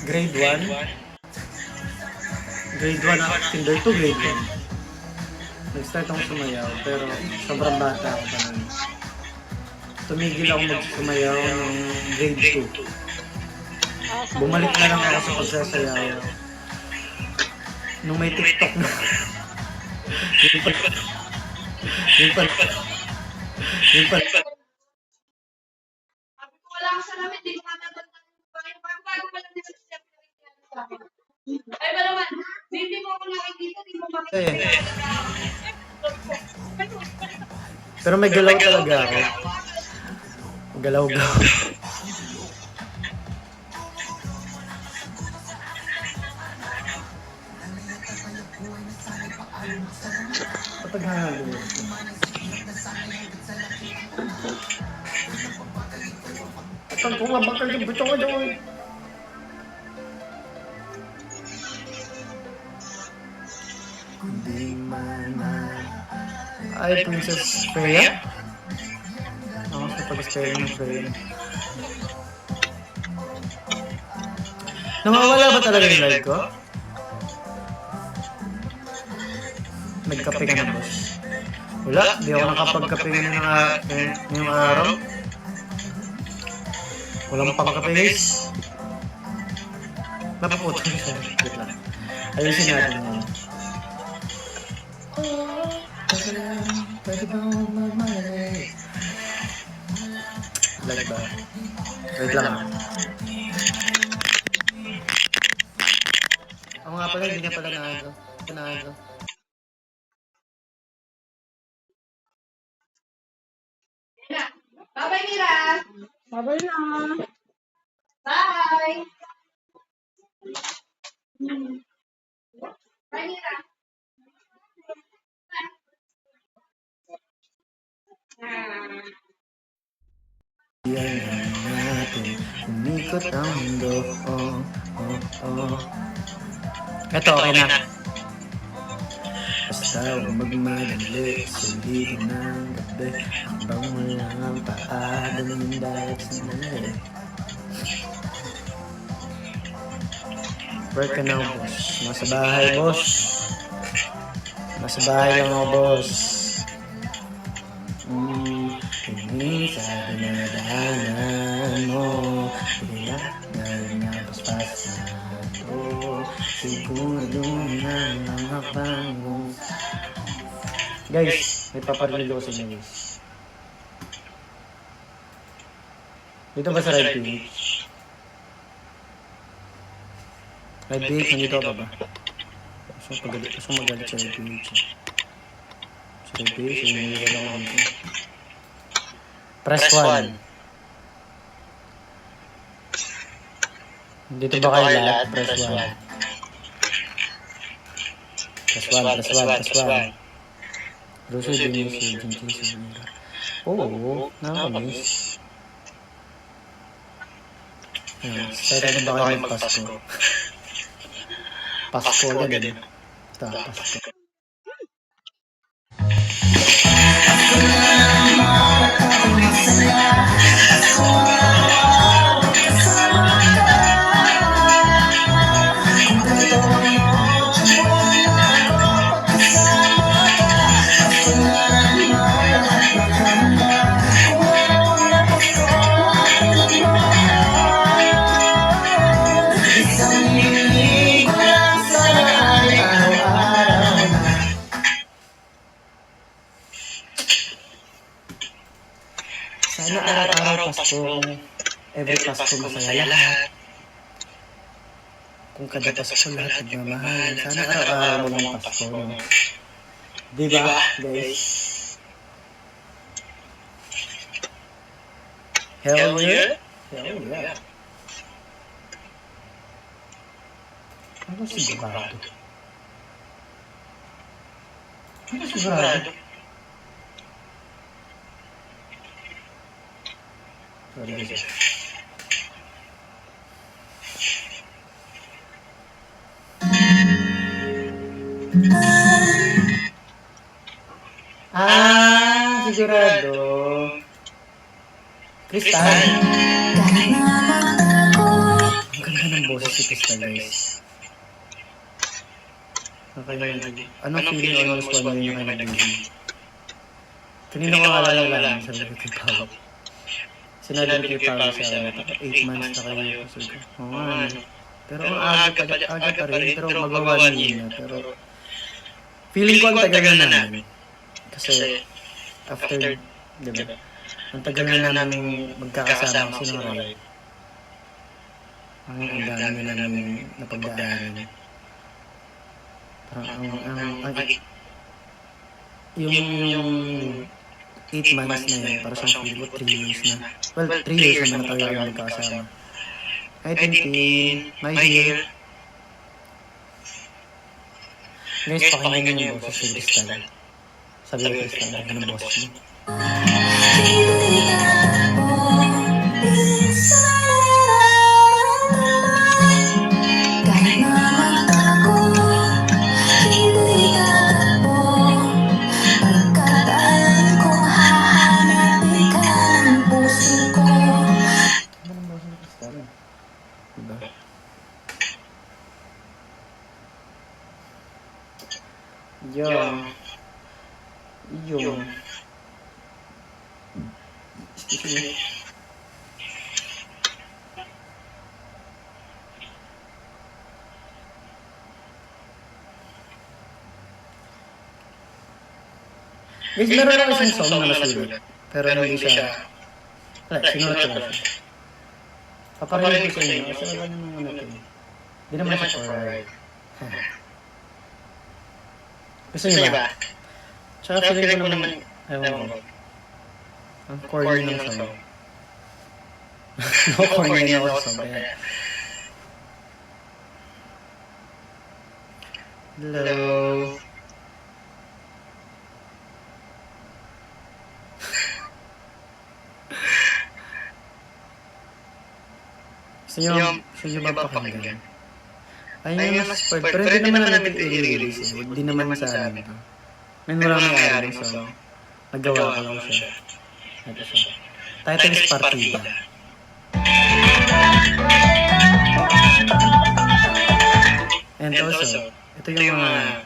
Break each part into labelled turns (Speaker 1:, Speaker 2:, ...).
Speaker 1: Grade 1? Grade 1 ako, kinder to grade 1. Nag-start ako sumayaw, pero sobrang bata ako pa nun. Tumigil ako magsumayaw ng grade 2. Bumalik na lang ako sa pagsasayaw. Nung may TikTok na. Yung pa...
Speaker 2: Wala ka sa namin, di ko matagod na bago pa lang din sa step na rin. Ay ba naman, hindi mo ako nakikita, di mo makikita.
Speaker 1: Pero may galaw talaga ako. Galaw-galaw. Pataghalo. Atang ko nga bakal yung buto ko doon. Ay, Princess Freya? Ako sa pag-spell ng Freya. Nawawala ba talaga yung live ko? Nagkape ka na, boss? Wala, di ako nakapagkape ngayong araw. Walang pangkape, guys. Napaputol siya. Wait lang. Ayusin natin yan. Pwede ba magmali? Lag ba? Wait lang ah. Ako nga pala, hindi niya pala naano.
Speaker 2: Bye-bye, Mira!
Speaker 3: Bye-bye na.
Speaker 2: Bye! Bye, Mira!
Speaker 1: Yan natin, umikot ang mundo. Eto, okay na. Basta huwag magmadali, sulitin ng gabi. Habang wala ang paa, dumindayat sa nari. Work ka na, boss. Nasa bahay, boss. Nasa bahay lang ako, boss. Hindi sa dinadaanan mo, kaya ngayon nga paspas na ito. Siguro na ang hakbang mo. Guys, may paparinig ako sa inyo, guys. Dito ba sa right page? Right page, nandito ka ba? Gusto magalit sa right page. Sa right page, hindi ko lang ako dito. Press 1. Dito ba kayo lahat? Press 1. Press 1. Roso, Denise, Jinjin, Sinira. Oo, nakakamiss. Excited na ba kayo mag-Pasko? Pasko agad eh. Ito, Pasko. Sana araw-araw Pasko, every Pasko masaya lahat. Kung kada Pasko lahat nagmamahal, sana araw-araw mo lang Pasko. Diba, guys? Hell yeah? Hell yeah. Ano sigurado? Ano sigurado? Sorry guys. Sigurado. Kristal. Ang ganda laki ng boses si Crystal, guys. Anong feeling almost 1 year na kayo nag-baby? Kanina ko alam, sabi ko kay Pao. Sinabi ni kay Pao sa akin, 8 months na kayo. Sabi ko, oo nga, ano. Pero ang aga pa rin, pero magawa niyo na. Pero feeling ko ang tagal na namin. Kasi after, di ba? Ang tagal na namin magkakasama kasi ng Rai. Ang dami na namin napagdaanan. Parang yung 8 months na yun, parang siyang feeling ko 3 years na. Well, 3 years naman na tayo yung magkakasama. Hi, Tintin. My dear. Guys, pakinggan niyo yung boses ni Crystal. Sabi ko, Crystal, ang ganda ng boses niyo. Yung excuse me. Guys, meron ako isang song na nasulat. Pero hindi siya... Wala, sinulat ko lang siya. Paparinig ko sa inyo. Kasi wala naman natin. Hindi naman siya for right. Gusto niyo ba? Tsaka feeling ko naman, ewan ko. Ang corny ng song. No, corny na ako sa song. Kaya... Hello. Gusto nyo ba pakinggan? Ayun yung mas part. Pero hindi naman namin i-release eh. Hindi naman sa amin ito. May maraming ari ng song. Nagawa ko lang siya. Ito siya. Title is Partida. And also, ito yung mga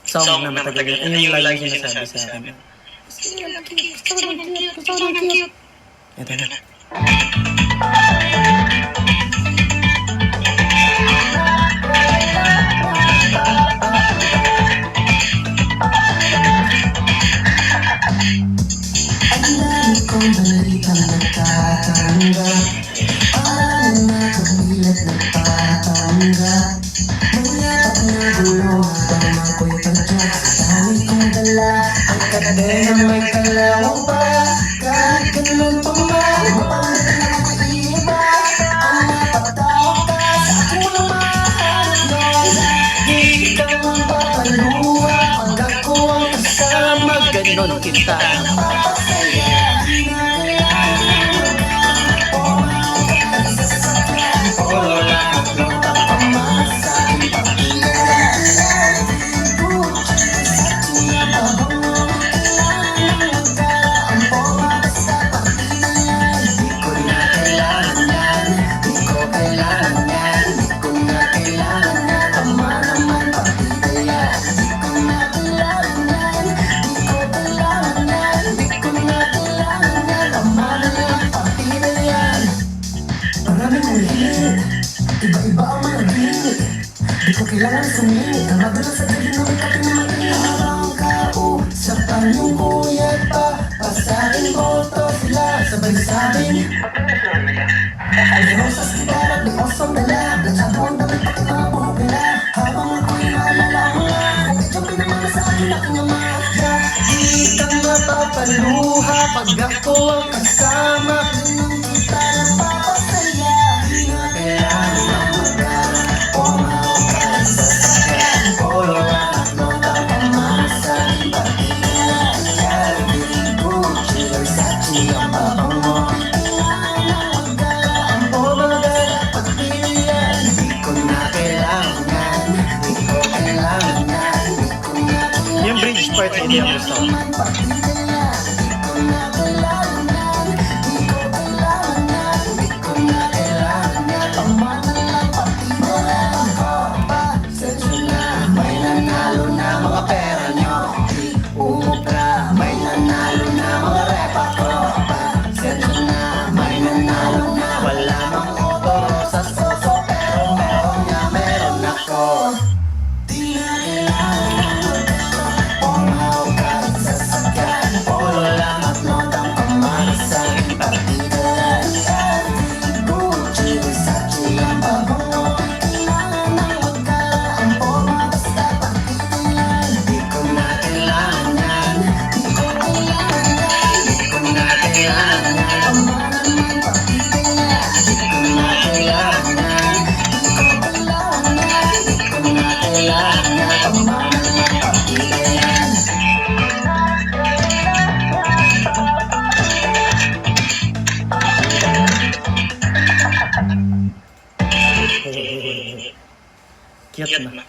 Speaker 1: song na matagal na. Ayun yung lagi sinasabi sa akin. Gusto ko lang cute. Ito na.
Speaker 3: Kung balitang nagtatanggap, alam na kabilat nagtatanggap. Mayroon na gulo habang ako'y pagkat sa dami kong dala. Ang kadena may kalawang pa, kahit ganun pa man, mapangalaman ko iba. Ang napatawag ka sa ako na mahanap nun. Di ka mong papaluha, pag ako ang kasama, ganon kita napapasaya. Iba-iba ang mga gimmick. Di ko kailangan sumingit. Ang madalas sa gabi na may kape na mainit. Habang kausap ang iyong kuya pa, pasahin boto sila. Sabay sabing ay rosas gitara, may osong dala. Lansyado ang damit pati mga buhok nila. Habang ako'y naalala ang mga kung medyo pinamana sa akin aking ama. Di kang mapapaluha pag ako ang kasama. Pinang kita napapasaya.
Speaker 1: Yung bridge part hindi ako gusto. cute na.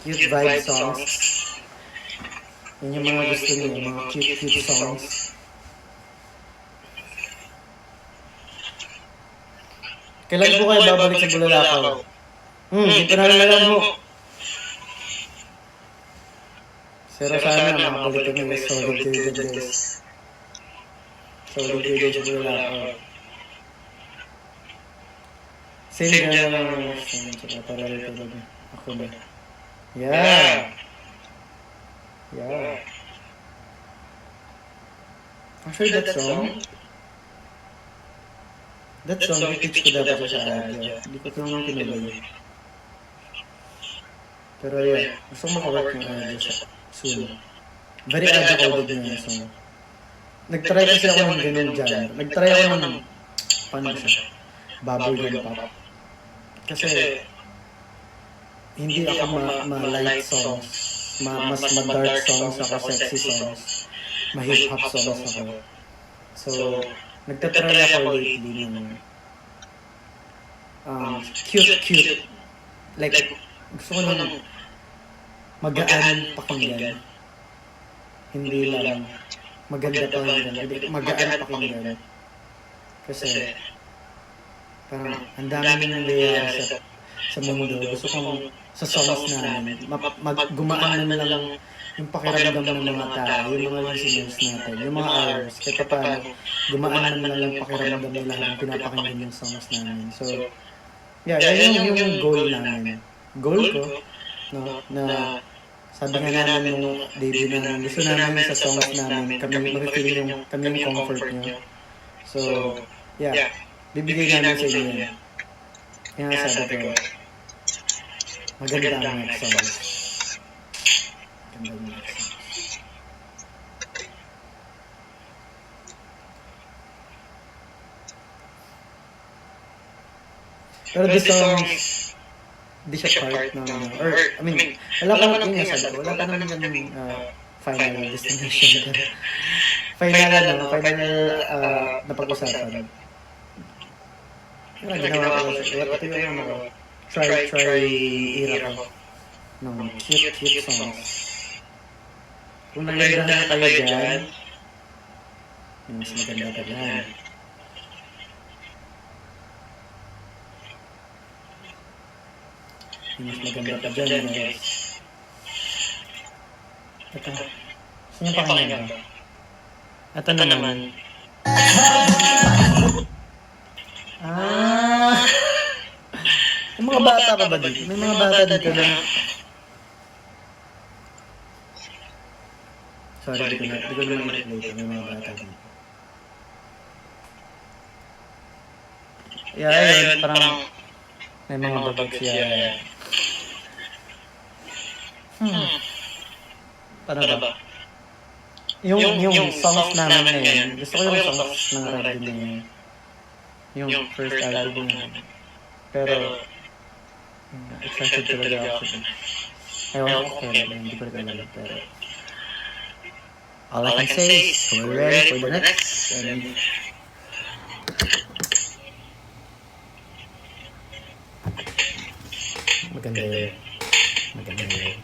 Speaker 1: Cute vibe songs. Yun yung mga gusto niyo, mga cute songs. Kailan po kayo babalik sa Bulalakaw? Dito na lang alam mo. Pero sana makabalik kami guys. Solid kayo dyan guys. Solid kayo dyan sa Bulalakaw. Same na lang. Tsaka parang talaga. Ako ba? Yeah. Actually, that song, i-pitch ko dapat sa radyo. Hindi ko ito naman tinulay. Pero yeah, gusto ko makawork ng radyo soon. Very adjo-coded na yung song. Nag-try kasi ako ng ganun dyan. Nag-try ako ng, paano siya? Bubblegum pop. Kasi, hindi ako ma-light songs. Mas ma-dark songs ako, sexy songs. Ma-hip-hop songs ako. So, nagtatry ako lately ng cute. Like, gusto ko ng magaan pakinggan. Hindi lang maganda pakinggan. Magaan pakinggan. Kasi, parang ang dami nang nangyayari sa mundo. Gusto kong sa songs namin, gumaan na lang yung pakiramdam ng mga tao, yung mga listeners natin, yung mga hours, kahit paano, gumaan na lang pakiramdam nila habang pinapakinggan yung songs namin. So, yeah, yan yung goal namin. Goal ko, no, na sabi nga namin nung debut namin, gusto namin sa songs namin, kami mag-feel yung kami yung comfort nyo. So, yeah, bibigay namin sa inyo yan. Kaya sabi ko, maganda ang next songs. Maganda ang next songs. Pero the songs, di siya part ng, or, I mean, wala pa naman yung sabi ko, wala pa naman yung final destination. Final na pag-usapan. Pero ginawa ko lang siya. Ito yung ano, try era ko ng cute songs. Kung naglandahan na kayo dyan, mas maganda ka dyan. Mas maganda pa dyan, guys. Ito. Saan yung pakinggan ko? Ito naman. May mga bata pa ba dito? May mga bata dito na... Sorry, di ko naman i-play. May mga bata dito. Yeah, ayun, parang... May mga babags siya. Paano ba? Yung songs namin na yun, gusto ko yung songs ng radio na yun. Yung first album na yun. Pero, excited talaga ako. Ewan ko kaya, hindi ko rin alam. Pero, all I can say is, we're ready for the next. And, maganda yun. Maganda yun.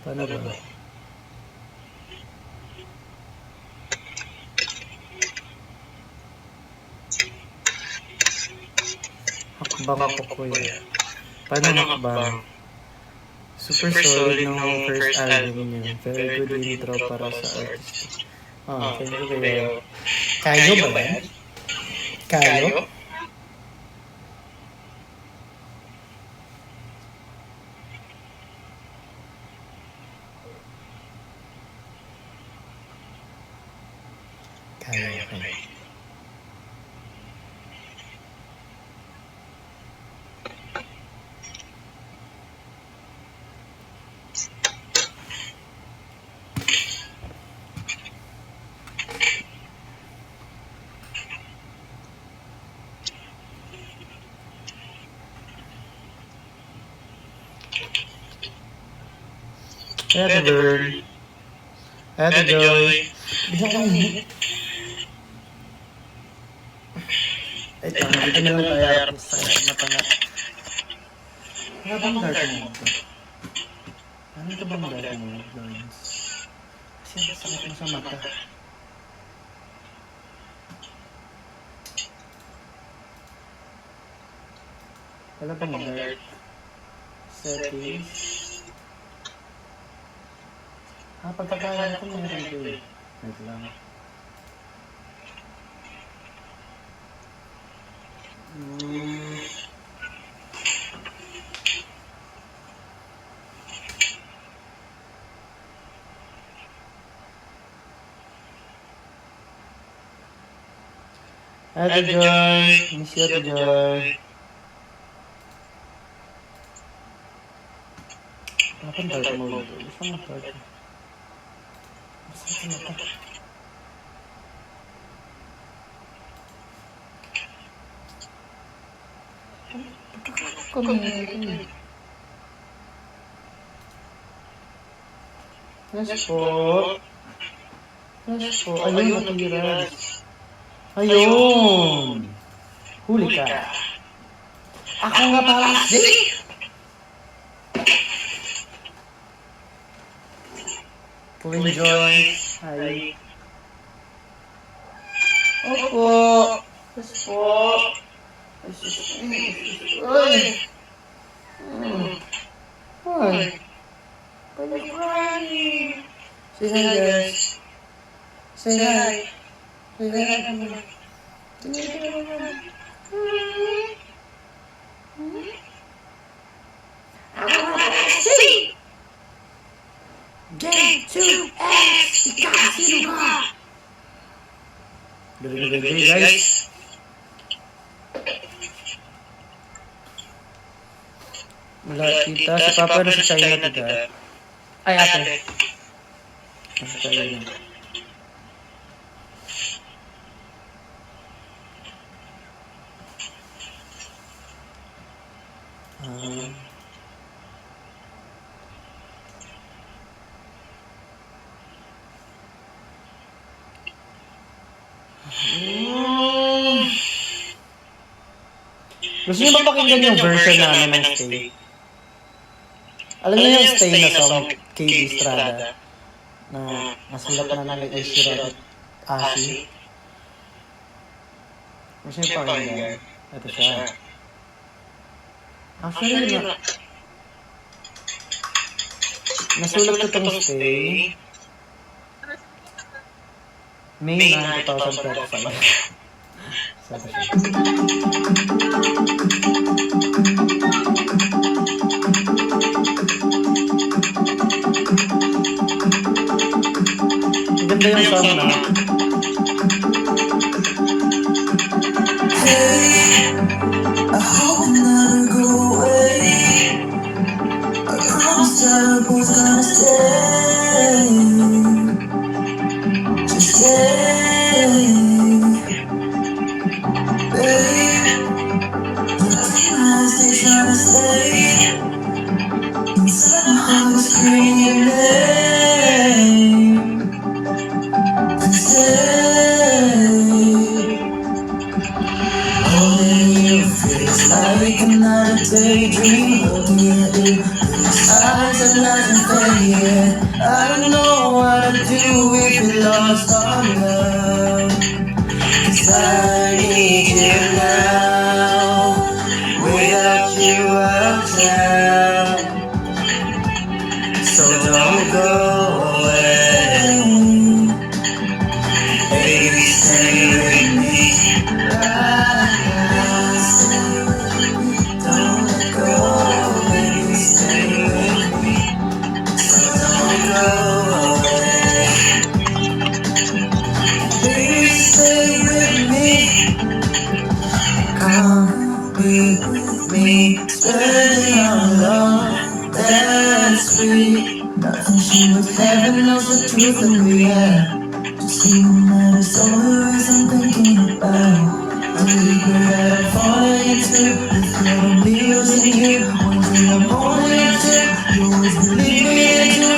Speaker 1: Paano ba? Hakbang ako ko yun. Paano hakbang? Super solid ng first album niya. Very good intro para sa artist. Thank you kayo. Kayo ba yan? Kayo? Kayo, okay. Eto, Vern. Eto, Joy. Bigyan ka ng ay, tama. Dito na lang tayo harap sa matanga. Wala bang dark mode? Ano ito bang dark mode, Lawrence? Kasi ang sakit mo sa mata. Wala bang dark? Settings. Pagkakaya ko meron ko eh. Wait lang. Ate Joy. Miss you, Ate Joy. Wala pang dark mode. Gusto mo dark? Masakit na mata. Yes po. Yes po. Ayun, matiras. Ayun. Huli ka. Ako nga pala si... Queen Joyce. Hi. Opo. Yes po. Uy. Uy. Why are you crying? Say hi, guys. Say hi. Say hi. See. J2X. Ikakasino ka. Galing, guys. Wala, tita. Si Papa na sa China, tita. Ay, ate. Nasa China. Gusto niyo ba pakinggan yung version namin ng Stay? Alam niyo yung Stay na song KB Estrada na nasulat na namin ay Shira at Asi? Gusto niyo pakinggan? Ito siya. Actually, nasulat ko itong Stay May 9, 2025. Sabi siya. Ganda yung song na.
Speaker 3: Hey, I hope you never go away. I promise that we're both gonna stay. Just stay, babe. I stay trying to stay inside my heart, was screaming your name. Holding you feels like another daydream. Holding you in these eyes of nothing faded. I don't know what to do if we lost our love. 'Cause I need you now. Without you I'll drown. So don't go away. Baby, stay with me. Don't let go. Baby, stay with me. So don't go away. Baby, stay with me. Come be with me. Spending our love that's free. Nothing she was heaven knows the truth that we have. Just even that it's over as I'm thinking about the deeper that I'm falling into. This girl I'm losing you. One thing I'm holding to. You always believe me into.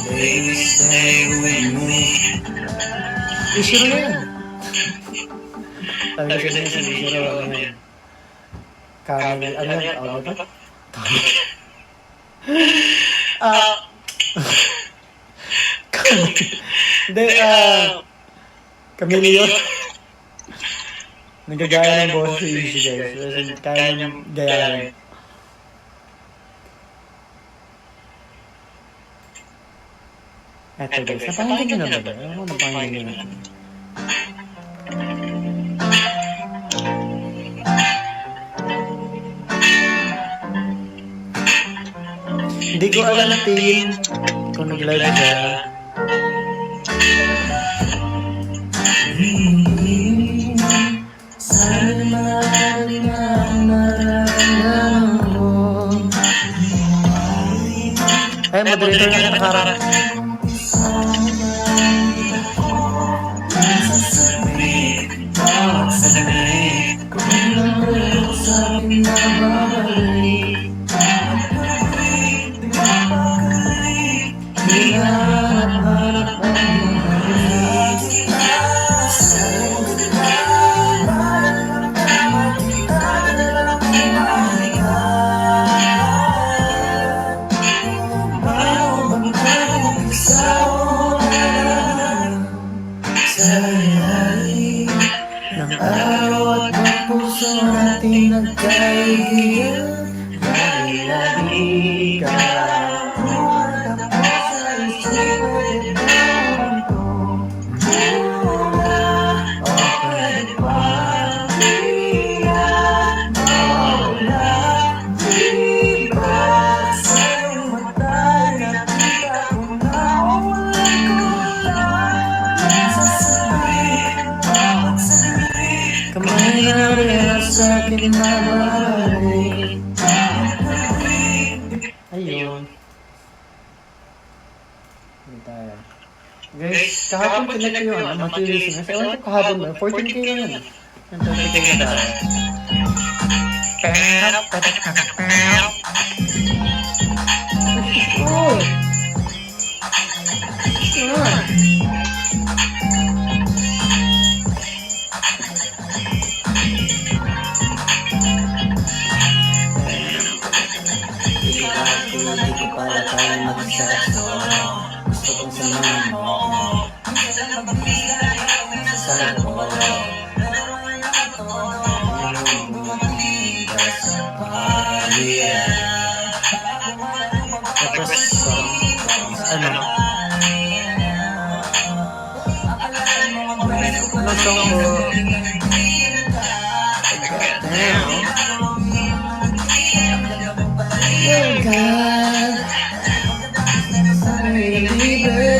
Speaker 3: Baby, stay with me.
Speaker 1: Issue na yan. Sabi ko sa inyo, si Ishiro, ano yan? Kami, ano yan? Ano ba? Hindi, Camilio. Nagagaya ng boss si Ishi, guys. Kasi kaya niyang gayahin. Eto guys, napakinggan nyo na ba? Ano mo napakinggan nyo na? Hindi ko alam natin kung nag-live siya.
Speaker 3: Sana marami na ang nararamdaman ko.
Speaker 1: Ay, moderator na nakakarap.
Speaker 3: Bawat saglit, kung nandun sa pinababalik. Hinahanap-hanap ang bumalik. Sa iyong gitna, maramdaman kita na bago bang mag-isa o sa ilalim ng araw at ng puso natin nagkaigiyan. Lagi-lagi ka tapos sa isipan ito. Mula o pwede pa iyan mawala. Di ba sa iyong mata nakita ko na walang kulang. Sasabihin bawat saglit, kamay na rin sa akin na babalik.
Speaker 1: Ayun. Hindi tayo. Guys, kahapon connect ko yun. Monthly listeners. Ewan ko kahapon ba? 14K lang yun. Yung 30K na tayo. Oh!
Speaker 3: Hindi ko pala tayo magsasawa. Gusto kong samahan mo sa ko. Ang bumatigas sa paliyan.
Speaker 1: Tapos, ano? Ano song ko?
Speaker 3: Damn. Oh God, sa'yo'y libre.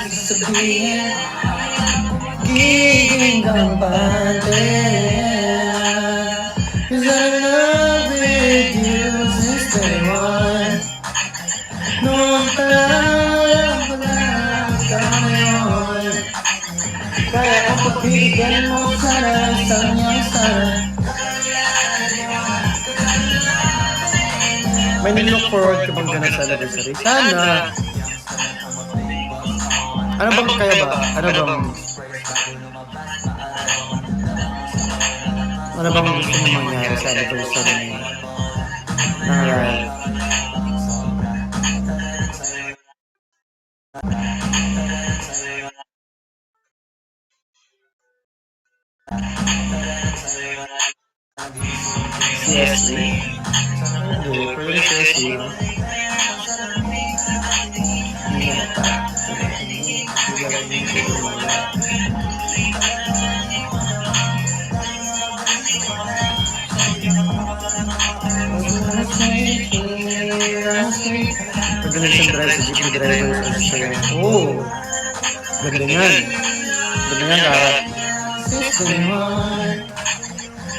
Speaker 3: Sabihin, giging kampante. 'Cause I love with you since day one. Noong pala ka ngayon. Kaya kung pagbibigyan mo sana, sanyang sana.
Speaker 1: May nilook forward ka bang ganap sa anniversary? Sana! Ano bang kaya ba? Ano bang gusto mo mangyari sa anniversary mo? Alright.
Speaker 3: Seriously?
Speaker 1: Okay, pretty seriously, no? Pagdating siyang drive sa jeepney driver sa Instagram. Oh! Ganda yan. Ganda yan, Kara.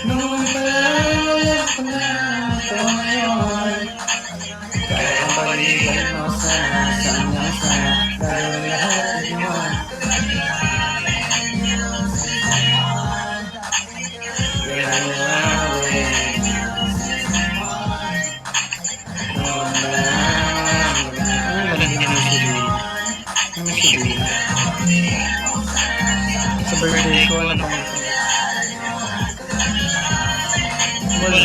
Speaker 3: Noong pala ko na ito ngayon. Kaya ang balikan mo sana, sanyang sana. Dahil lahat iwan. Kaya nawin. Noong pala
Speaker 1: si Bill. Sa birthday ko, ano bang gusto mo? Wala.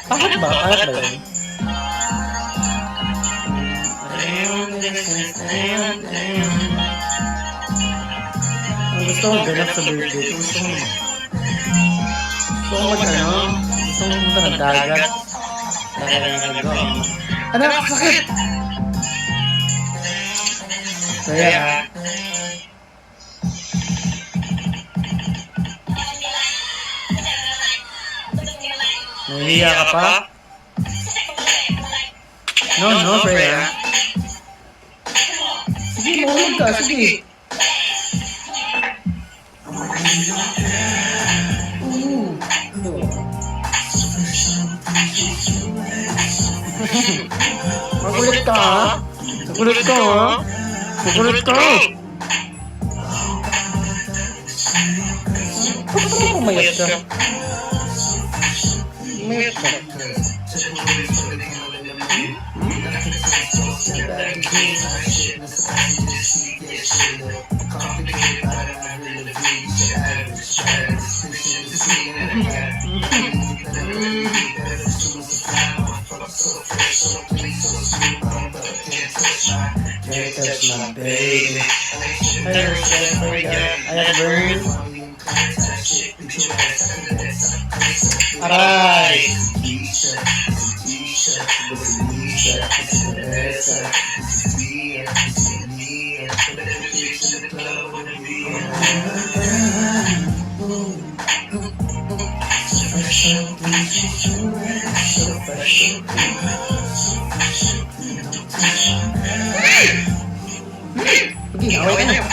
Speaker 1: Bakit ba? Bakit ba yun? Ang gusto ko ganap sa birthday ko. Gusto ko gusto ko pumunta ng dagat. Anak, sakit! Kaya, nahihiya ka pa? No, Freya. Sige, mahulog ka, sige. Magulit ka, ha? Magulit ka, ha? Magulit ka! Bakit ka pumayat ka? Pumayat ka. Can't touch my baby. I burn. Aray! Sige, away ka na.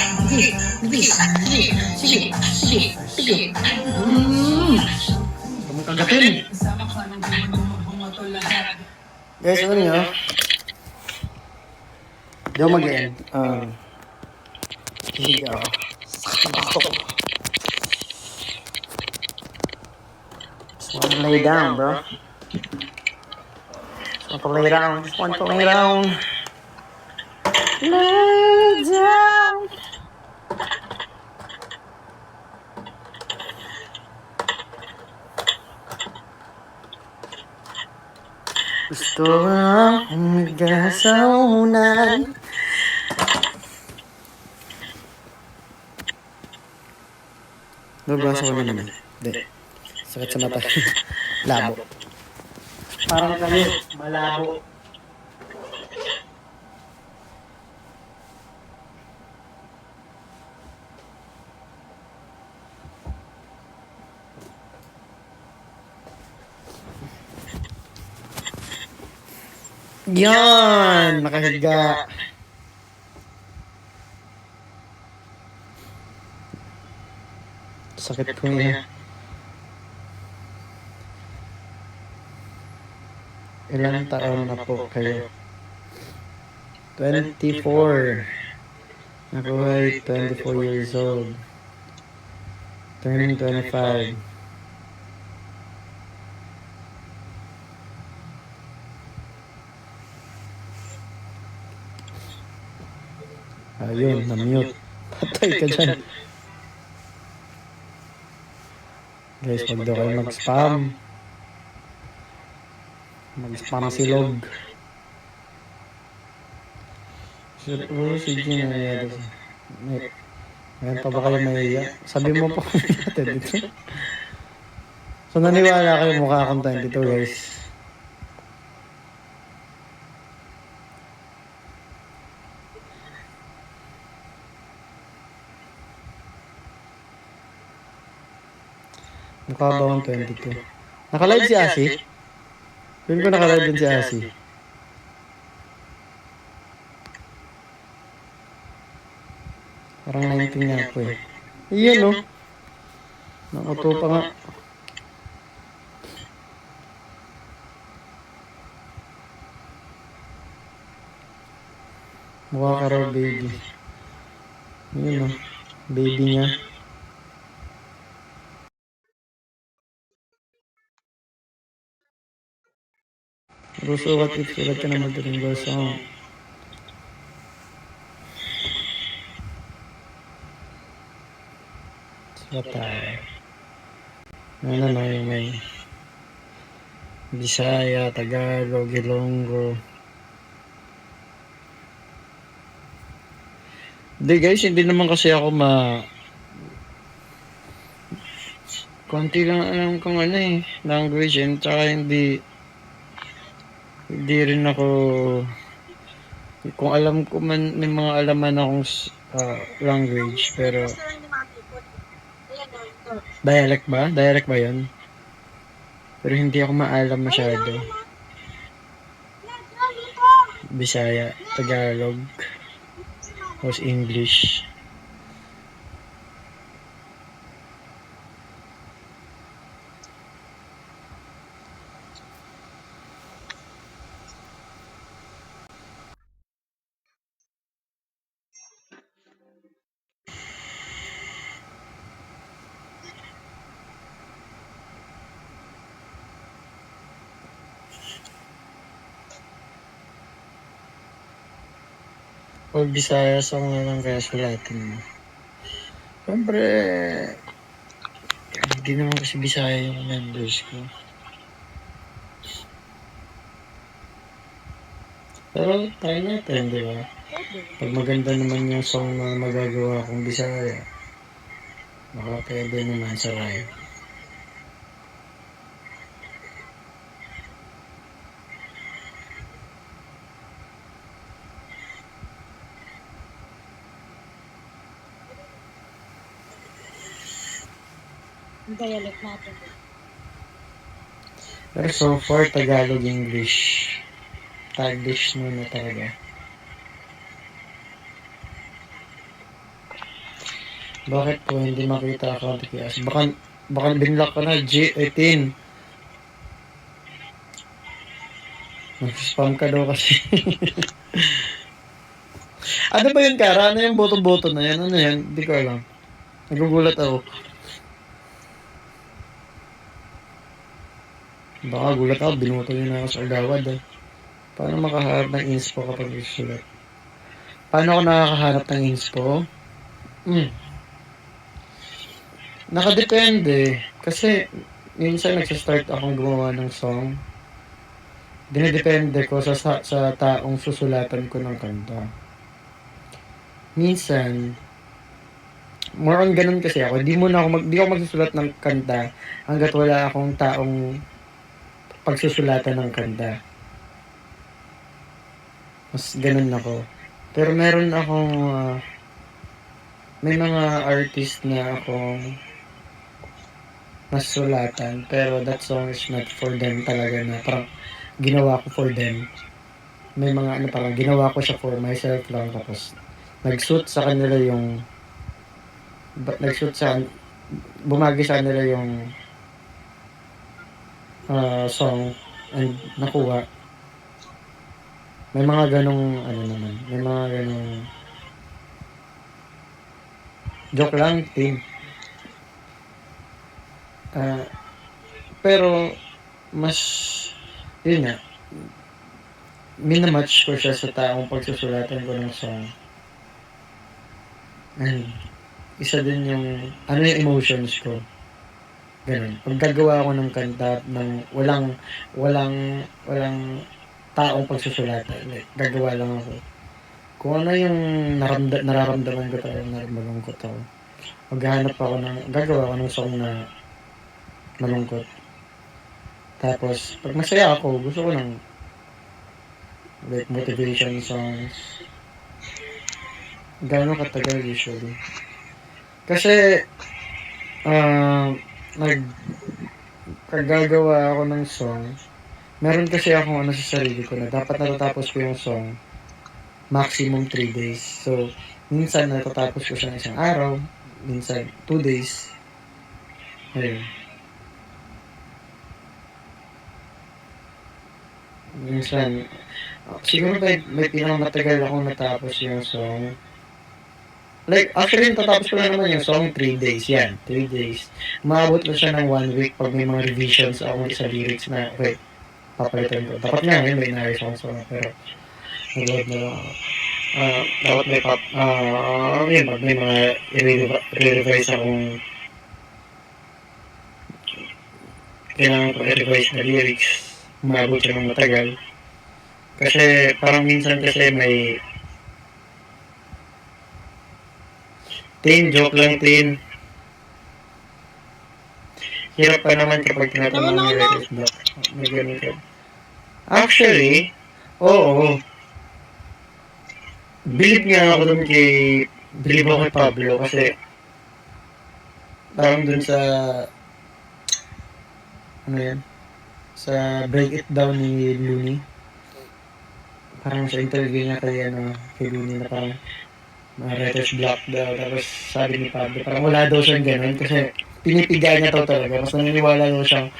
Speaker 1: Sige. Huwag mong kagatin. Guys, alam nyo? Di ako mag-end. Hindi ako. Sakit ako. Just want to lay down, bro. Just want to lay down. Lay down. Gusto akong magkasaunan. Nabasa ko naman. Hindi. Sakit sa mata. Labo. Parang kami, malabo. Yan! Nakahiga. Sakit ko niya. Ilang taon na po kayo? 24. Ako ay 24 years old. Turning 25. Ayun, na-mute. Patay ka dyan. Guys, wag daw kayo mag-spam. Mag-spam silog. Si Gina na ngayon pa ba kayo mahiya? Sabi mo pa natin dito. So naniwala kayo mukha akong 22 guys. Mukha ba akong 22? Nakalive si Asi? Pwede ko nakalive din si Asi. Parang 19 nga po eh. Iyan oh. Nakuto pa nga. Mukha ka raw baby. Iyan oh. Baby niya. Pero sukat if sulat ka na magaling go song. Bataya. Ano na yung may Bisaya, Tagalog, Ilonggo. Hindi guys, hindi naman kasi ako konti lang alam kung ano language and tsaka hindi rin ako, kung alam ko man, may mga alaman akong language, pero dialect ba? Dialect ba yun? Pero hindi ako maalam masyado. Bisaya, Tagalog, tapos English. Pag Bisaya song na lang kaya sulatin mo. Siyempre, hindi naman kasi Bisaya yung members ko. Pero try natin, di ba? Pag maganda naman yung song na magagawa kong Bisaya, baka pwede naman sa live.
Speaker 2: Ang dialect natin.
Speaker 1: Pero so far, Tagalog, English. Taglish muna talaga. Bakit po hindi makita account KS? Baka binlock ka na, G18. Nag-spam ka daw kasi. Ano ba yun, Kara? Ano yung boto-boto na yan? Ano yan? Hindi ko alam. Nagugulat ako. Baka gulat ako, binuto nyo na ako sa agawad eh. Paano makaharap ng inspo kapag isulat? Paano ako nakakaharap ng inspo? Nakadepende. Kasi minsan nagsastart akong gumawa ng song. Dinedepende ko sa taong susulatan ko ng kanta. Minsan, more on ganun kasi ako. Di ako magsusulat ng kanta hanggat wala akong taong pagsusulatan ng kanta. Mas ganun ako. Pero meron akong may mga artist na akong nasulatan, pero that song is not for them talaga, na parang ginawa ko for them. May mga parang ginawa ko siya for myself lang, tapos nag-shoot sa kanila yung bumagi sa kanila yung song and nakuha. May mga ganong may mga ganong joke lang, team. Pero mas yun nga, minamatch ko siya sa taong pagsusulatan ko ng song. And isa din yung yung emotions ko. Ganun. Pag gagawa ako ng kanta ng walang taong pagsusulatan, like, gagawa lang ako. Kung ano yung nararamdaman ko talaga, malungkot ako. Gagawa ko ng song na malungkot. Tapos, pag masaya ako, gusto ko ng like motivation songs. Gano'n katagal usually. Kasi, kagagawa ako ng song, meron kasi akong sa sarili ko na dapat natatapos ko yung song maximum 3 days. So, minsan natatapos ko siya ng isang araw, minsan 2 days. Ayun. Minsan, siguro may pinakamatagal akong natapos yung song. Like, actually, natatapos ko lang naman yung song 3 days. Yan, 3 days. Maabot na siya ng 1 week pag may mga revisions ako sa lyrics na, okay, papalitan ko. Dapat nga ngayon may inayos akong song, pero nag-load na lang ako. Dapat may pag may mga i-revise akong
Speaker 4: kailangan ko i-revise na lyrics. Umabot siya ng matagal. Kasi parang minsan kasi may joke lang, tin. Hirap pa naman kapag tinatanong ng writer's block. May ganun ka. Actually, oo. Believe nga ako dun believe ako kay Pablo kasi parang dun sa, ano yan, sa Break It Down ni Looney. Parang sa interview niya kay Looney na parang writer's block daw. Tapos sabi ni Pablo, parang wala daw siyang ganun kasi pinipiga niya daw talaga. Mas naniniwala daw siyang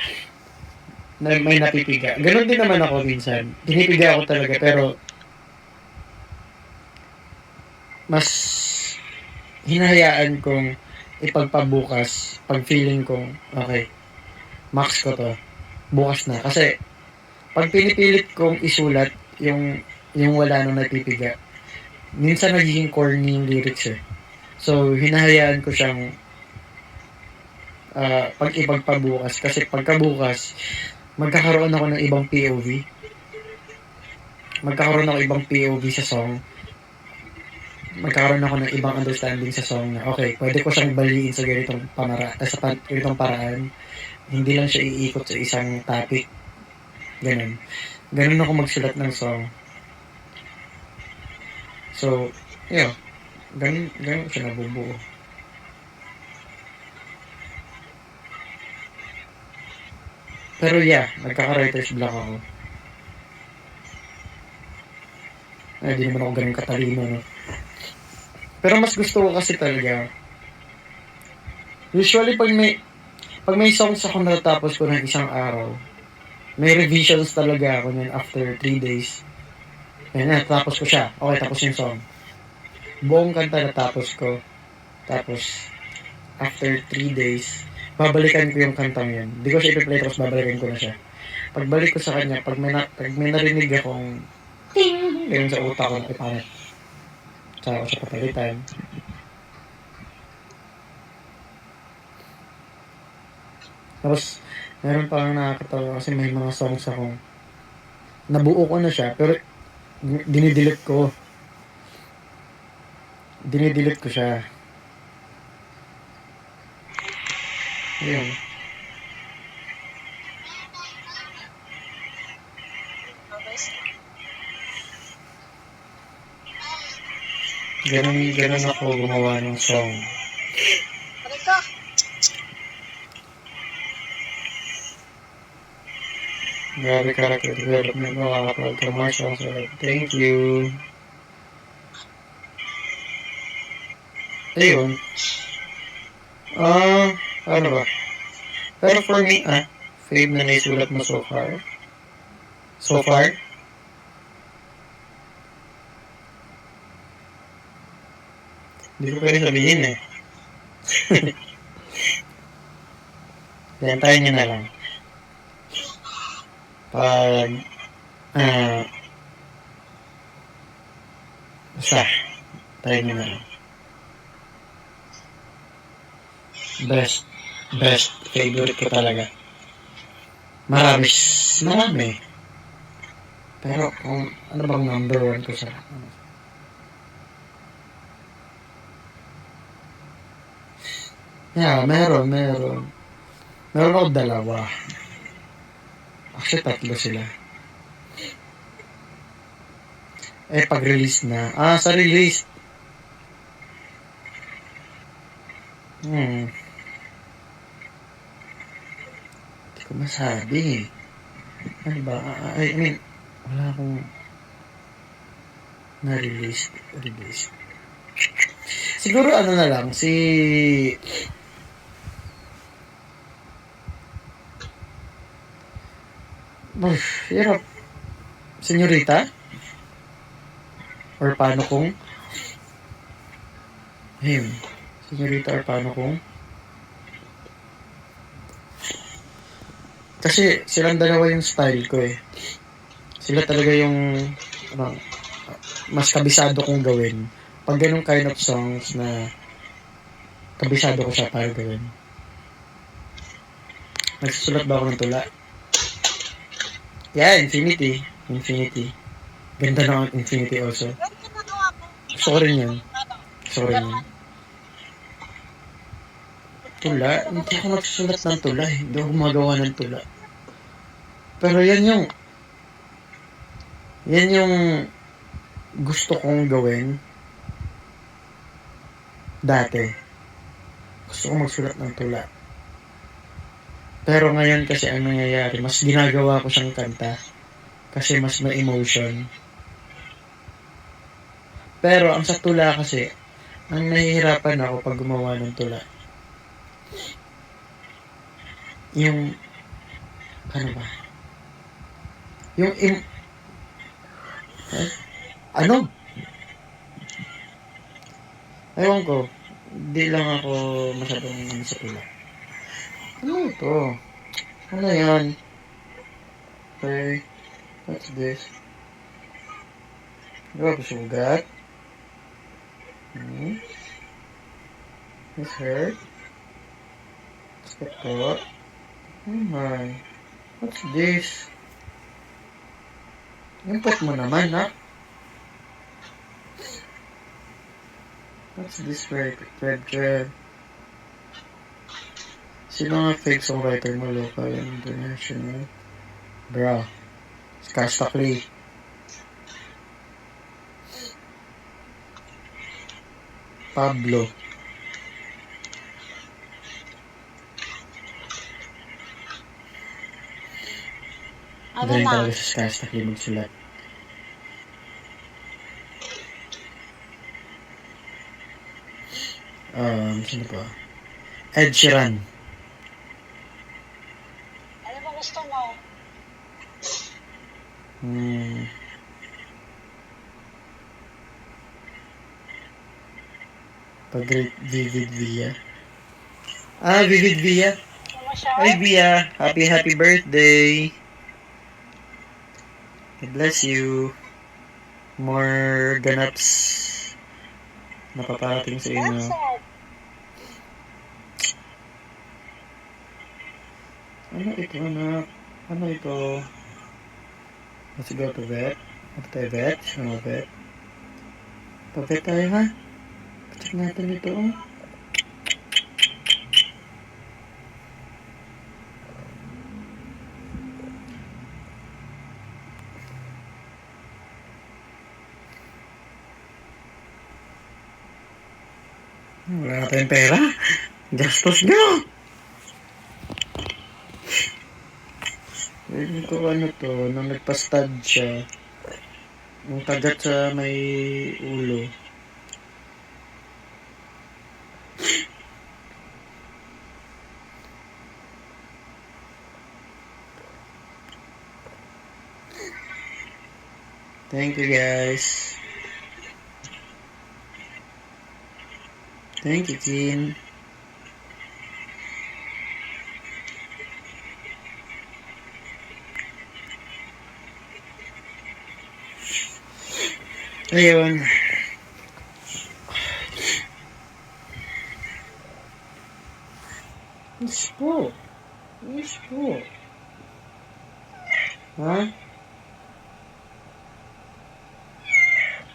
Speaker 4: na may napipiga. Ganun din naman ako minsan. Pinipiga ako talaga pero mas hinahayaan kong ipagpabukas pag feeling kong okay, max ko to. Bukas na. Kasi pag pinipilit kong isulat yung wala nang napipiga, minsan nagiging corny yung lyrics eh. So, hinahayaan ko siyang pag ipagpabukas. Kasi pagkabukas, magkakaroon ako ng ibang POV. Magkakaroon ako ibang POV sa song. Magkakaroon ako ng ibang understanding sa song na okay, pwede ko siyang baliin sa ganitong ganitong paraan. Hindi lang siya iikot sa isang topic. Ganun. Ganun ako magsulat ng song. So, yeah. Ganun siya nabubuo. Pero yeah, nagkaka-writer's block ako. Ay, di naman ako ganun katalino, no? Pero mas gusto ko kasi talaga. Usually, pag may songs ako natatapos ko ng isang araw, may revisions talaga ako niyan after 3 days. Kaya natapos ko siya. Okay, tapos yung song. Buong kanta natapos ko. Tapos, after 3 days, babalikan ko yung kantang yun. Hindi ko siya ipi-play tapos babalikan ko na siya. Pagbalik ko sa kanya, pag may narinig akong ting! Ganyan sa utak ko na ipanit. Saka ko siya papalitan. Tapos, meron pa nga nakakatawa kasi may mga songs akong nabuo ko na siya, pero dinidelete ko. Dinidelete ko siya. Ayun. Ganun ako gumawa ng song. Grabe character development mo, upload ka more songs. Thank you. Ayun. Ano ba? Pero for me, fave na naisulat mo so far. So far? Hindi ko pwede sabihin eh. Hintayin nyo na lang. Pag, basta, hintayin nyo na lang. Best favorite ko talaga. Marami. Pero kung ano bang number 1 ko sa yeah, meron ako dalawa. Actually, 3 sila. Pag-release na. Sa release. Hindi ko masabi. Ano ba? I mean, wala akong na-release. Siguro ano na lang, hirap. Senyorita? Or paano kung? Senyorita or paano kung? Kasi silang dalawa yung style ko eh. Sila talaga yung mas kabisado kong gawin. Pag ganung kind of songs na kabisado ko siya para gawin. Nagsusulat ba ako ng tula? Yeah, Infinity. Infinity. Ganda na ang Infinity also. Gusto ko rin yan. Gusto ko rin yan. Tula? Hindi ako nagsusulat ng tula eh. Hindi ako gumagawa ng tula. Pero yan yung gusto kong gawin dati. Gusto kong magsulat ng tula. Pero ngayon kasi ang nangyayari, mas ginagawa ko siyang kanta. Kasi mas may emotion. Pero ang sa tula kasi, ang nahihirapan ako pag gumawa ng tula. Yung, ano ba? Ano? Ewan ko. Di lang ako masyadong sa tula. Ano ito? Ano yan? Okay. What's this? Diba sugat? This hurt? What's that? Oh my. What's this? Input mo naman, ha? What's this thread? Sino nga fake songwriter mo? Local and international? Bro. Skastakli. Pablo. Magaling talaga sa Skastakli magsulat. Sino pa? Ed Sheeran.
Speaker 2: Ano ba gusto mo?
Speaker 4: Vivid Villa. Vivid Villa. Ay, Villa. Happy birthday. God bless you. More ganaps na paparating sa inyo. Ano ito, anak? Ano ito? Let's go to vet. Ano tayo, vet? Ano, vet? Pa-vet tayo, ha? Check natin ito, oh. Wala na tayong pera. Gastos nyo! Ito ano to, nung nagpastad siya, nung kagat sa may ulo. Thank you guys. Thank you, Kin. Ayun. Yes po. Yes po. Ha?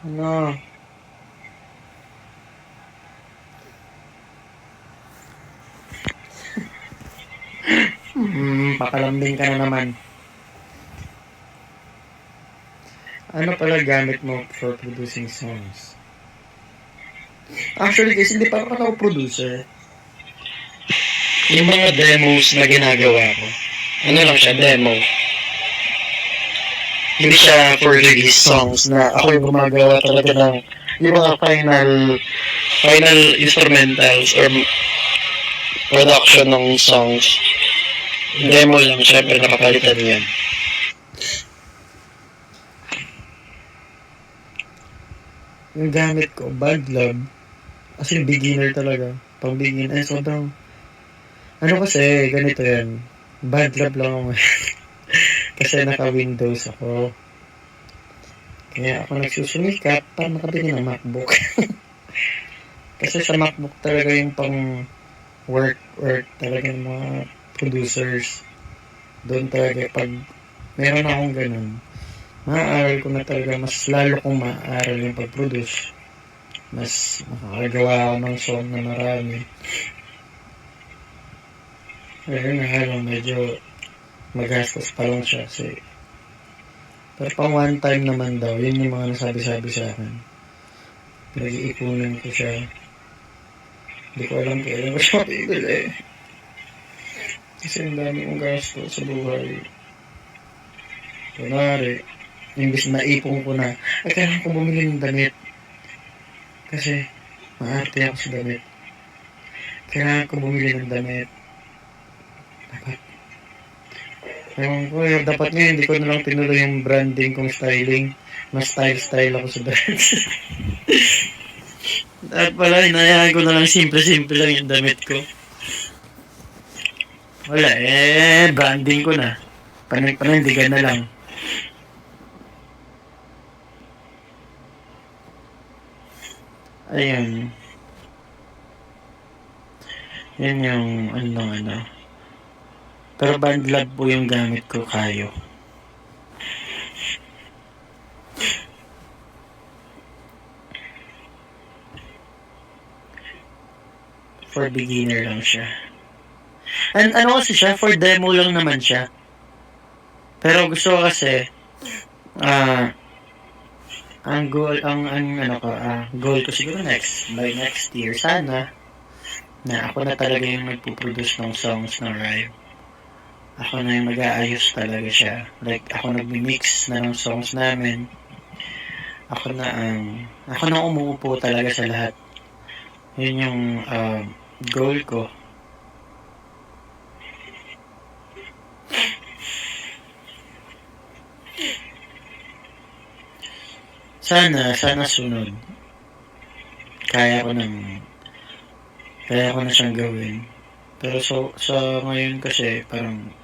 Speaker 4: Ano? Papalambing ka na naman. Ano pala gamit mo for producing songs? Actually guys, hindi pa ako producer. Yung mga demos na ginagawa ko, ano lang siya, demo. Hindi siya for release songs na ako yung gumagawa talaga ng yung mga final instrumentals or production ng songs. Demo lang, syempre nakapalitan yan. Yung gamit ko, Bad Love. As in, beginner talaga. Pang beginner, sobrang... Ano kasi, ganito yan. Bad Love lang ako. Kasi naka-Windows ako. Kaya ako nagsusumikat para makabili ng MacBook. Kasi sa MacBook talaga yung pang work talaga ng mga producers. Doon talaga pag meron akong ganun, maaaral ko na talaga, mas lalo kong maaaral yung pag-produce. Mas makakagawa ako ng song na marami. Ngayon nga lang medyo magastos pa lang siya kasi pero pang one time naman daw, yun yung mga nasabi-sabi sa akin. Nag-iipunin ko siya. Hindi ko alam kailan ko siya mapibili. Kasi ang dami kong gasto sa buhay. Kunwari, imbis na ipon ko na, ay kailangan ko bumili ng damit. Kasi maarte ako sa damit. Kailangan ko bumili ng damit. Dapat. Ewan ko, dapat nga hindi ko na lang tinuloy yung branding kong styling. Mas style ako sa damit. At pala, hinayaan ko na lang simple-simple lang yung damit ko. Wala, branding ko na. Panindigan na lang. Ayan. Yan yung ano. Pero band lab po yung gamit ko, kayo. For beginner lang siya. And ano kasi siya, for demo lang naman siya. Pero gusto ko kasi, goal ko siguro by next year, sana, na ako na talaga yung nagpo-produce ng songs ng Rhyme. Ako na yung mag-aayos talaga siya. Like, ako nag-mix na ng songs namin. Ako na umuupo talaga sa lahat. Yun yung goal ko. Sana sunod. Kaya ko na siyang gawin. Pero sa ngayon kasi parang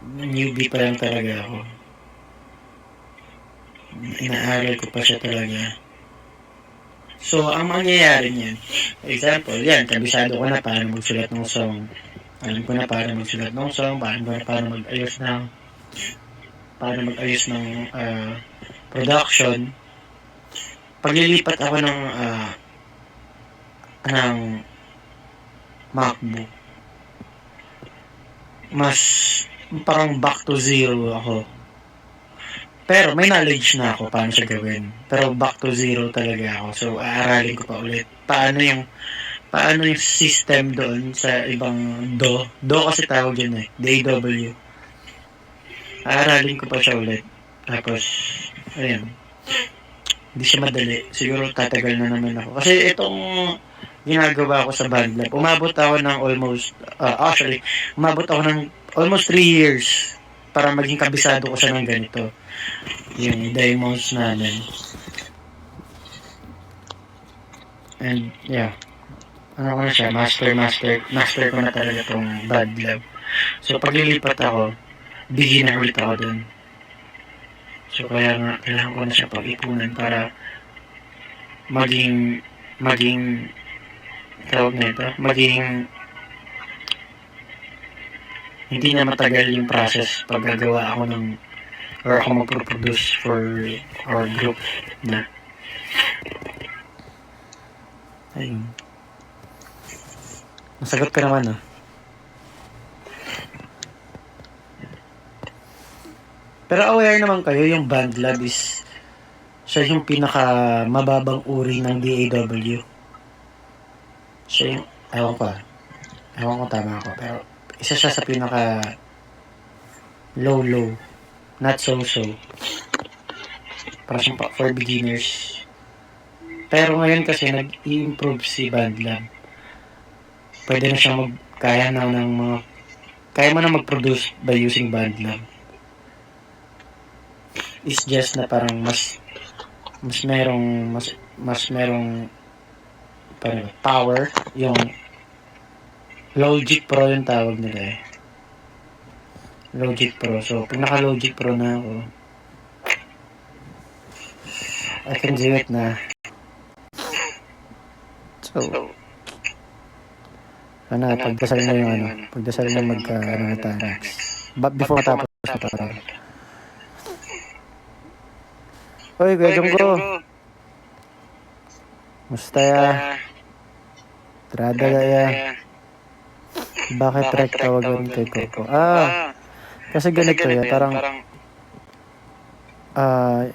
Speaker 4: newbie pa lang talaga ako. Inaaral ko pa siya talaga. So, ang mangyayari niyan, example, yan, kabisado ko na paano magsulat ng song. Alam ko na paano magsulat ng song, paano mag-ayos ng production. Paglilipat ako ng MacBook, mas parang back to zero ako. Pero may knowledge na ako paano siya gawin. Pero back to zero talaga ako. So, aaralin ko pa ulit. Paano yung system doon sa ibang DAW. DAW kasi tawag yun DAW. Aaralin ko pa siya ulit. Tapos, ayun. Hindi siya madali. Siguro tatagal na naman ako. Kasi itong ginagawa ko sa band lab, umabot ako ng almost 3 years para maging kabisado ko siya ng ganito. Yung demos namin. And, yeah. Ano ko na siya, master ko na talaga itong band lab. So, paglilipat ako, beginner ulit ako dun. So, kaya nga, kailangan ko na siya pag-ipunan para maging hindi na matagal yung process pag gagawa ako or ako magproduce for our group na. Ayun. Nasagot ka naman, no? Pero aware naman kayo, yung band lab siya yung pinaka mababang uri ng DAW. Siya yung, ewan ko tama ako, pero isa siya sa pinaka low, not so. Para siyang for beginners. Pero ngayon kasi nag-i-improve si BandLab. Pwede na siyang kaya mo na mag-produce by using BandLab. It's just na parang mas merong parang power yung Logic Pro yung tawag nila Logic Pro. So, pag naka-Logic Pro na ako, I can do it na. So, Sana pagdasal mo yung ano, pagdasal mo ano na tayo next. Before matapos na tayo. Hoy, Kuya Jonggo. Musta ya? Trada ya. Bakit rek tawagan kay Coco? Kasi ganito ya, parang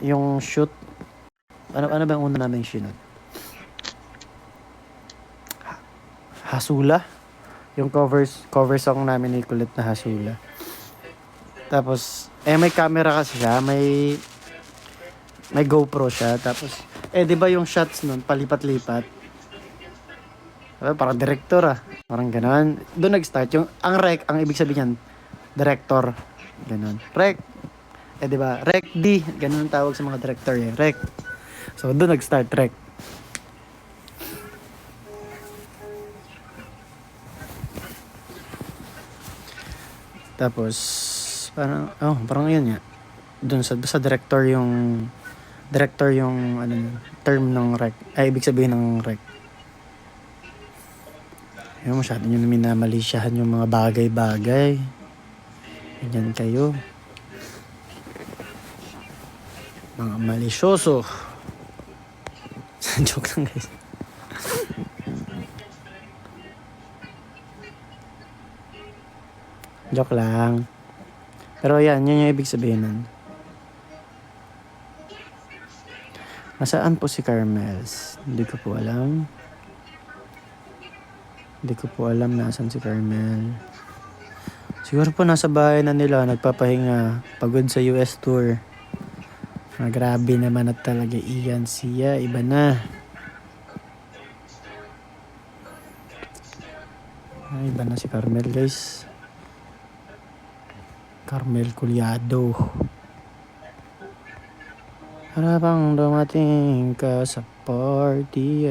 Speaker 4: yung shoot, ano ba yung una namin sinot? Hasula? Yung cover song namin ni Kulit na Hasula. Tapos, may camera kasi siya, may GoPro siya. Tapos, di ba yung shots nun, palipat-lipat? Parang director Parang gano'n. Doon nag-start. Ang rec, ang ibig sabihin yan, director. Gano'n. Rec. Di ba? Rec D. Gano'n ang tawag sa mga director Rec. So, doon nag-start, rec. Tapos, parang yun nga. Doon sa director yung term ng rec. Ibig sabihin ng rec. Ayun, masyado nyo na minamalisyahan yung mga bagay-bagay. Ganyan kayo. Mga malisyoso. Joke lang, guys. Joke lang. Pero yan, yun yung ibig sabihin nun. Nasaan po si Carmels? Hindi ko po alam. Hindi ko po alam nasaan si Carmel. Siguro po nasa bahay na nila, nagpapahinga, pagod sa US tour. Grabe naman at talaga iyan siya, iba na. Iba na si Carmel, guys. Carmel Culiado. Harapang dumating ka sa party,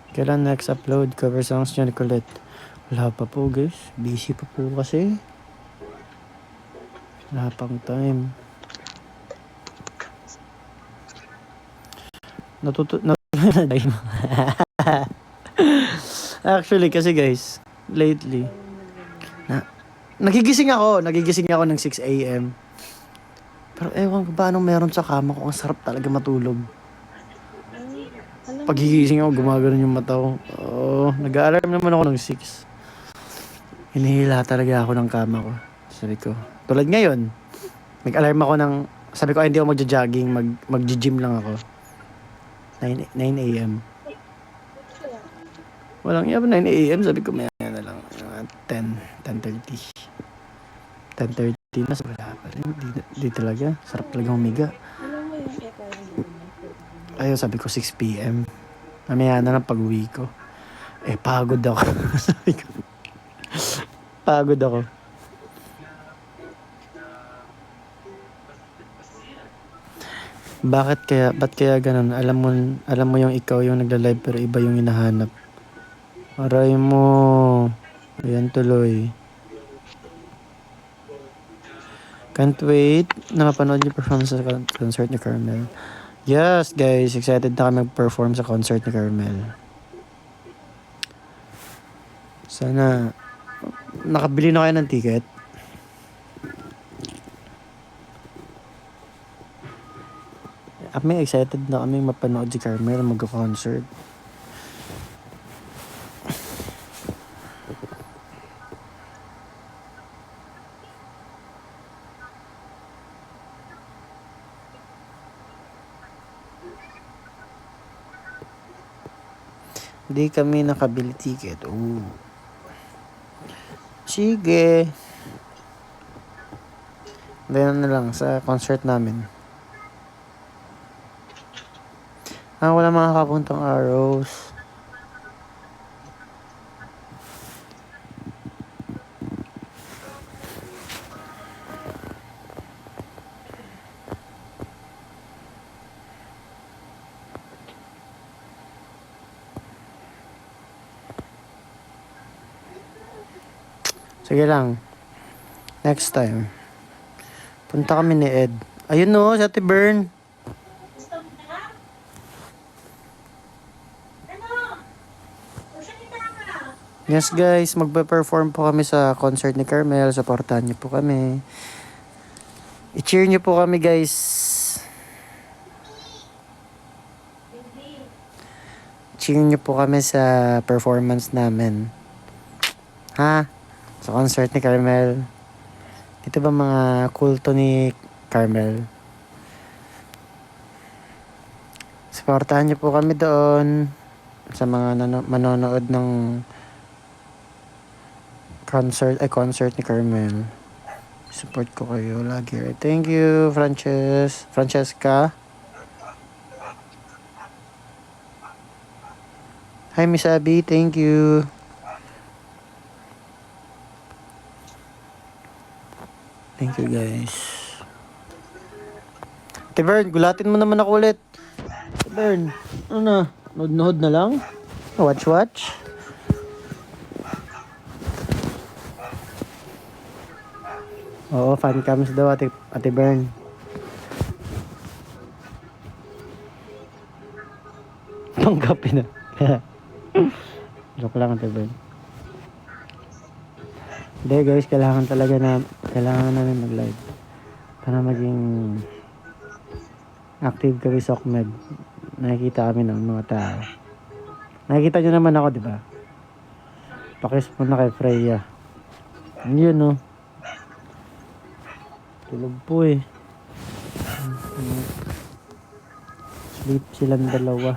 Speaker 4: Kailan next upload cover songs niya ni Colette? Wala pa po, guys. Busy pa po kasi. Wala pang time. Actually, kasi guys, lately, nagigising ako ng 6 a.m. Pero ewan ko ba anong meron sa kama ko. Ang sarap talaga matulog. Pagigising ako, gumagano yung mata ko. Nag-a-alarm naman ako ng 6. Hinihila talaga ako ng kama ko. Sabi ko, tulad ngayon, nag-alarm ako sabi ko, hindi ako magja-jogging, mag-gym lang ako. 9 a.m. Walang iya, 9 a.m. Sabi ko, maya na lang. 10:30 na, wala pa rin. Di talaga. Sarap talaga humiga. Ayaw, sabi ko 6 p.m. Mamaya na lang pag-uwi ko. Pagod ako. Sabi ko. Pagod ako. Ba't kaya ganun? Alam mo yung ikaw yung nagla-live pero iba yung hinahanap. Aray mo. Ayan tuloy. Can't wait na mapanood yung performance sa concert ni Carmel. Yes, guys. Excited na kami mag-perform sa concert ni Carmel. Sana nakabili na kayo ng ticket. Kami excited na kami mapanood si Carmel mag-concert. Hindi kami nakabili ticket. Sige. Then na lang sa concert namin. Wala mga kapuntang arrows. Sige lang. Next time. Punta kami ni Ed. Ayun no, si Ate Bern.
Speaker 2: Gusto mo na? Ano? Gusto niyo
Speaker 4: Yes guys, magpe-perform po kami sa concert ni Carmel. Supportahan niyo po kami. I-cheer niyo po kami guys. Cheer niyo po kami sa performance namin. Ha? Sa concert ni Carmel. Ito ba mga kulto ni Carmel? Supportahan niyo po kami doon sa mga manonood ng concert ni Carmel. Support ko kayo lagi. Thank you, Francesca. Hi, Miss Abby. Thank you. Thank you, guys. Ate Bern, gulatin mo naman ako ulit. Ate Bern, ano na? Nood-nood na lang? Watch? Oo, fan cams daw, Ate Bern. Tanggapin na. Joke lang, Ate Bern. Hindi guys, kailangan namin mag-live para maging active kami sa Okmed. Nakikita kami ng mga tao. Nakikita nyo naman ako, di ba? Pakis mo na kay Freya. Yun, no? Tulog po eh. Sleep silang dalawa.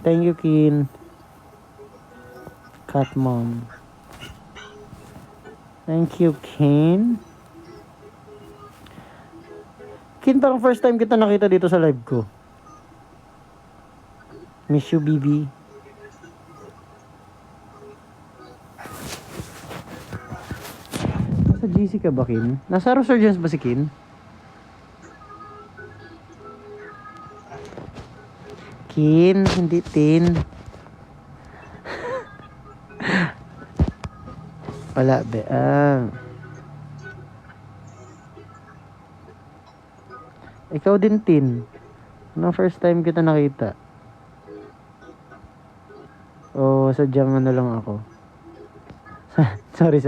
Speaker 4: Thank you, Kin. Cat Mom. Thank you, Kin. Kin, parang first time kita nakita dito sa live ko. Miss you, BB. Nasa GC ka ba, Kin? Nasa Resurgence ba si Kin? Kin, hindi Tin. Wala, be. Ikaw din, Tin. No, first time kita nakita. O, sadyang ano lang ako. Sorry.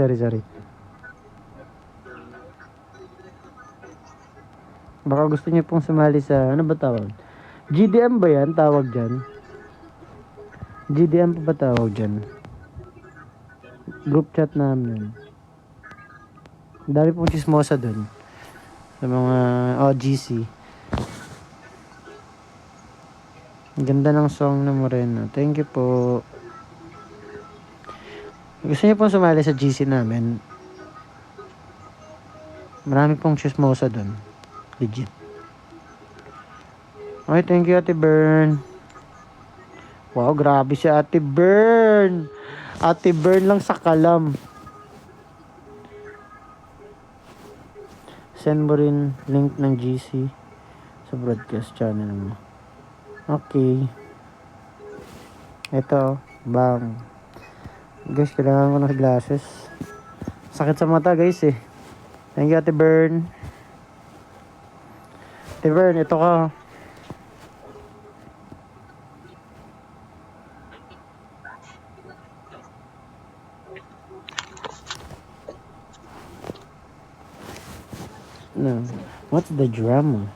Speaker 4: Baka gusto niyo pong sumali sa, ano ba tawag? GDM ba yan? Tawag dyan? GDM pa ba tawag dyan? Group chat namin. Dami pong chismosa dun. Sa mga OGC. Ang ganda ng song na Morena. Thank you po. Gusto niyo pong sumali sa GC namin? Marami pong chismosa dun. Legit. Okay, thank you, Ate Bern. Wow, grabe si Ate Bern. Ate Bern lang sa kalam. Send mo rin link ng GC sa broadcast channel mo. Okay. Ito, bang. Guys, kailangan ko ng glasses. Sakit sa mata, guys eh. Thank you, Ate Bern. Ate Bern, ito ka. No. What's the drama?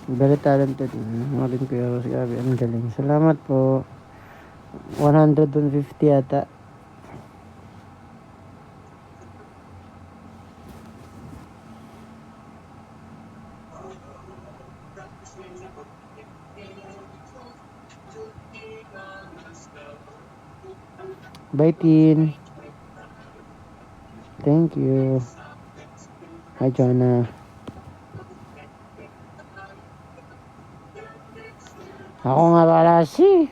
Speaker 4: Very talented. Marin ko yung sabi. Ang galing. Salamat po. 150 yata. Bye, Tin. Thank you. Hi, Jonah. Ako nga pala si.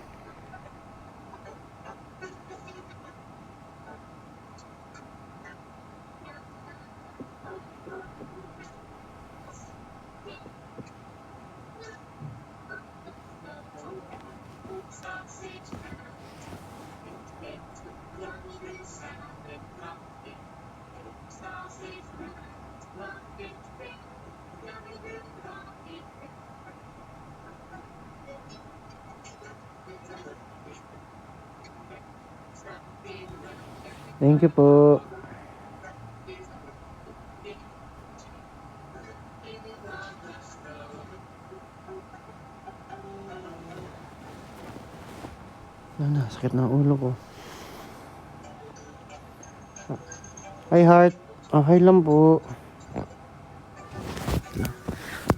Speaker 4: Thank you po. Ano, sakit na ulo ko. Hi, Heart. Okay lang po.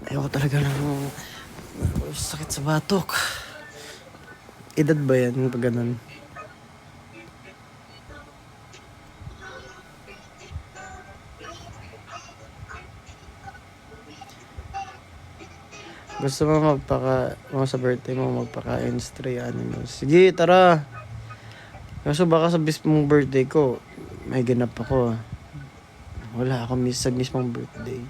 Speaker 4: Ayoko talaga ng sakit sa batok. Edad ba yan pag ganun? Gusto mo sa birthday mo magpaka-instray animals. Sige, tara. Kaso baka sa mismong birthday ko, may ganap ako. Wala ako sa mismong birthday.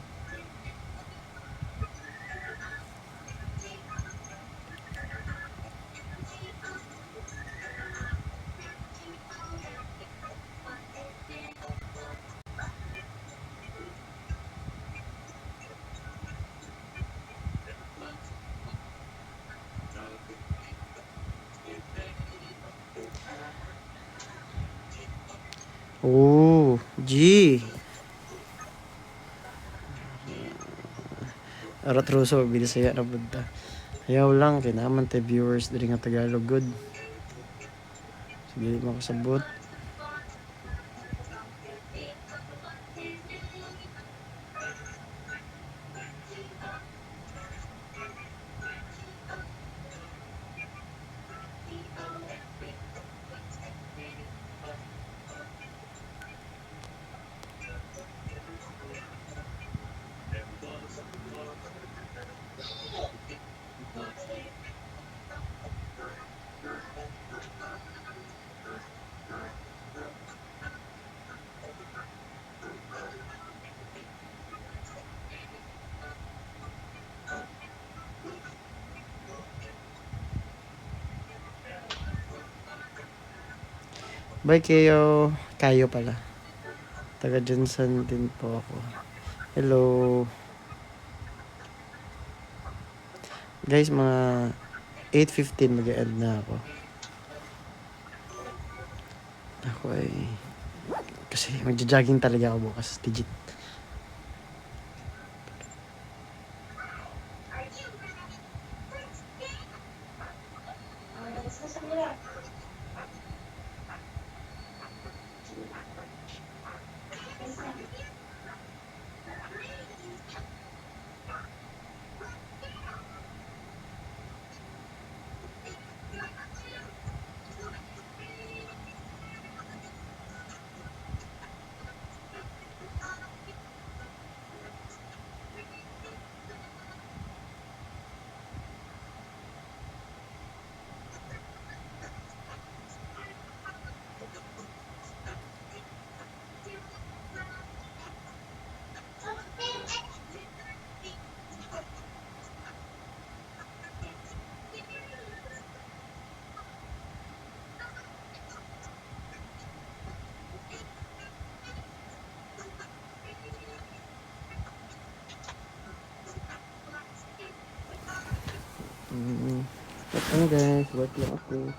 Speaker 4: Oh, G. Arat Roso, binisaya na punta. Ayaw lang, kinaman tayo viewers dari nga Tagalog good. Sige, makasabot. Bye kayo. Kayo pala. Taga Johnson din po ako. Hello. Guys, mga 8:15 mag-end na ako. Ako ay... Kasi magja-jogging talaga ako bukas. Legit. Ano guys, work lang ako.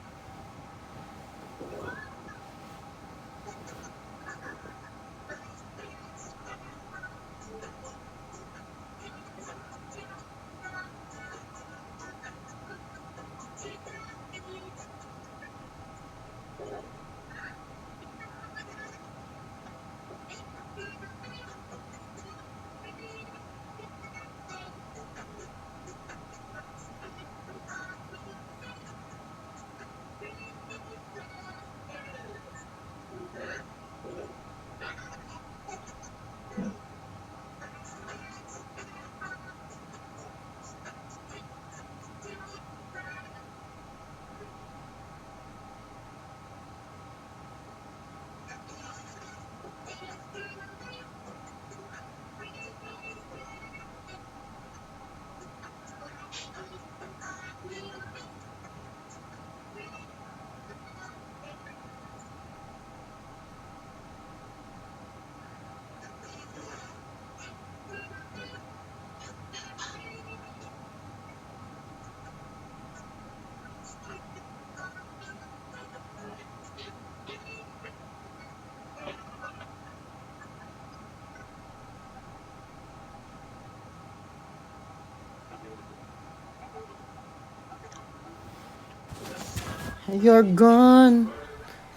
Speaker 4: You're gone.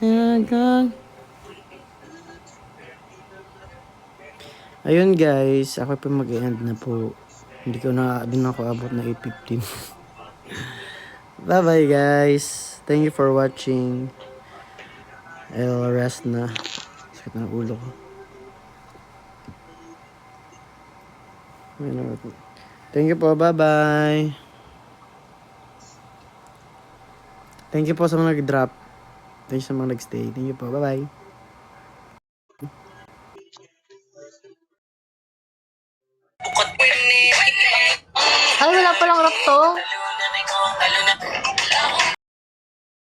Speaker 4: You're gone. Ayun guys, ako po mag-end na po. Hindi ko na din ako abot na 8:15. Bye bye guys. Thank you for watching. I'll rest na. Sakit na ng ulo ko. Thank you po. Bye bye. Thank you po sa mga nag-drop. Thank you sa mga nag-stay. Thank you po. Bye bye.
Speaker 5: Ay, wala palang rap to.